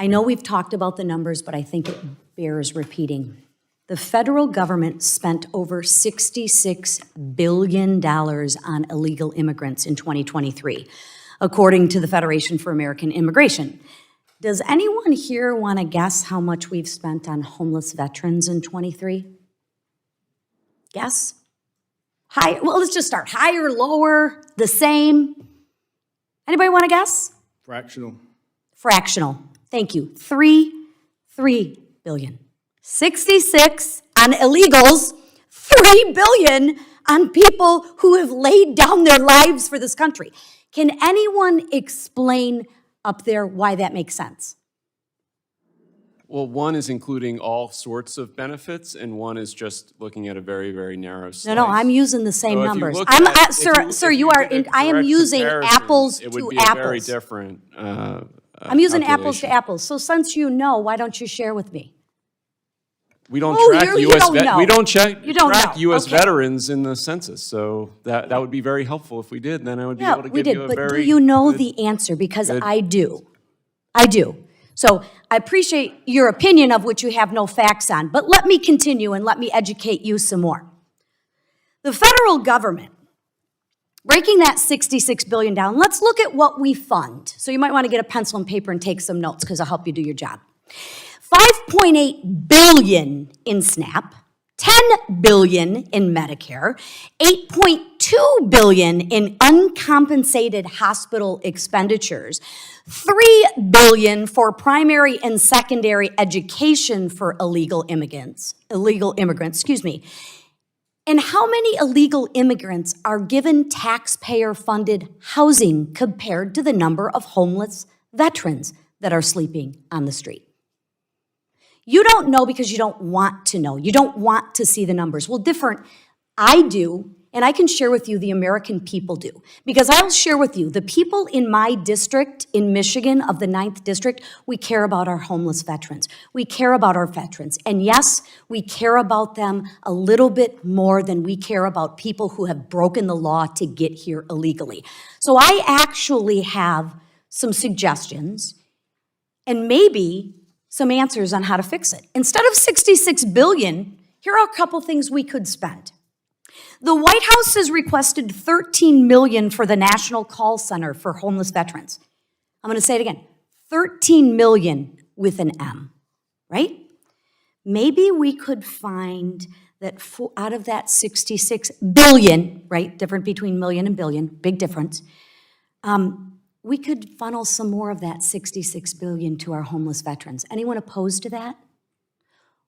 I know we've talked about the numbers, but I think it bears repeating. The federal government spent over $66 billion on illegal immigrants in 2023, according to the Federation for American Immigration. Does anyone here want to guess how much we've spent on homeless veterans in 23? Guess? High, well, let's just start. Higher, lower, the same? Anybody want to guess? Fractional. Fractional. Thank you. 3 billion. 66 on illegals, 3 billion on people who have laid down their lives for this country. Can anyone explain up there why that makes sense? Well, one is including all sorts of benefits, and one is just looking at a very, very narrow slice. No, I'm using the same So if you numbers. look I'm, at- sir, if you are. did a I am direct using comparison, apples it would to be a very apples. different I'm using apples to calculation. apples. So since you know, why don't you share with me? We don't Oh, track you U.S. don't know. We don't check You don't track know. U.S. Okay. veterans in the census, so that would be very helpful if we did. Then I would be Yeah, able to we give did. you a But very do you know good- the answer? Because good- I do. I do. So I appreciate your opinion of which you have no facts on. But let me continue and let me educate you some more. The federal government, breaking that $66 billion down, let's look at what we fund. So you might want to get a pencil and paper and take some notes because I'll help you do your job. $5.8 billion in SNAP, $10 billion in Medicare, $8.2 billion in uncompensated hospital expenditures, $3 billion for primary and secondary education for illegal immigrants, And how many illegal immigrants are given taxpayer-funded housing compared to the number of homeless veterans that are sleeping on the street? You don't know because you don't want to know. You don't want to see the numbers. Well, I do, and I can share with you the American people do. Because I'll share with you, the people in my district in Michigan of the 9th District, we care about our homeless veterans. We care about our veterans. And yes, we care about them a little bit more than we care about people who have broken the law to get here illegally. So I actually have some suggestions and maybe some answers on how to fix it. Instead of $66 billion, here are a couple things we could spend. The White House has requested $13 million for the National Call Center for homeless veterans. I'm going to say it again, $13 million with an M, right? Maybe we could find that out of that $66 billion, right, different between million and billion, big difference, we could funnel some more of that $66 billion to our homeless veterans. Anyone opposed to that?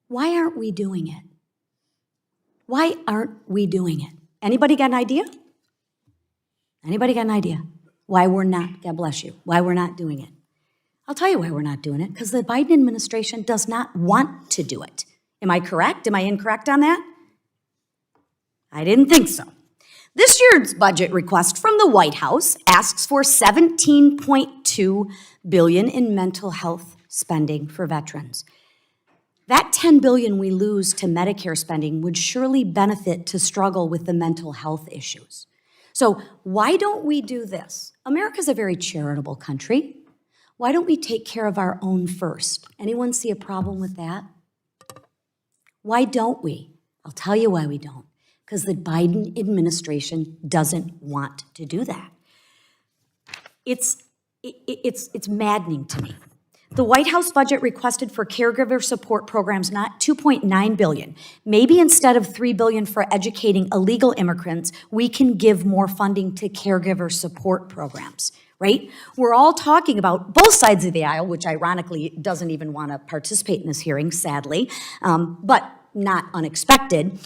Why aren't we doing it? Why aren't we doing it? Anybody got an idea? Anybody got an idea? Why we're not, God bless you, why we're not doing it? I'll tell you why we're not doing it, because the Biden administration does not want to do it. Am I correct? Am I incorrect on that? I didn't think so. This year's budget request from the White House asks for $17.2 billion in mental health spending for veterans. That $10 billion we lose to Medicare spending would surely benefit to struggle with the mental health issues. So why don't we do this? America's a very charitable country. Why don't we take care of our own first? Anyone see a problem with that? Why don't we? I'll tell you why we don't. Because the Biden administration doesn't want to do that. It's maddening to me. The White House budget requested for caregiver support programs not $2.9 billion. Maybe instead of $3 billion for educating illegal immigrants, we can give more funding to caregiver support programs, right? We're all talking about both sides of the aisle, which ironically doesn't even want to participate in this hearing, sadly, but not unexpected.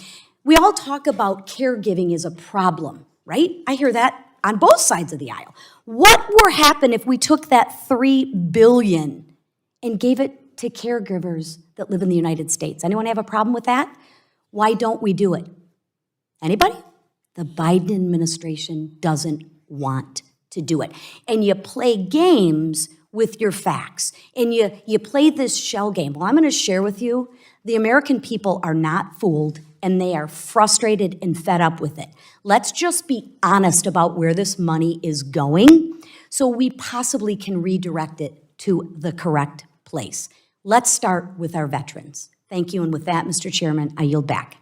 We all talk about caregiving is a problem, right? I hear that on both sides of the aisle. What would happen if we took that $3 billion and gave it to caregivers that live in the United States? Anyone have a problem with that? Why don't we do it? Anybody? The Biden administration doesn't want to do it. And you play games with your facts. And you play this shell game. Well, I'm going to share with you, the American people are not fooled, and they are frustrated and fed up with it. Let's just be honest about where this money is going so we possibly can redirect it to the correct place. Let's start with our veterans. Thank you, and with that, Mr. Chairman, I yield back.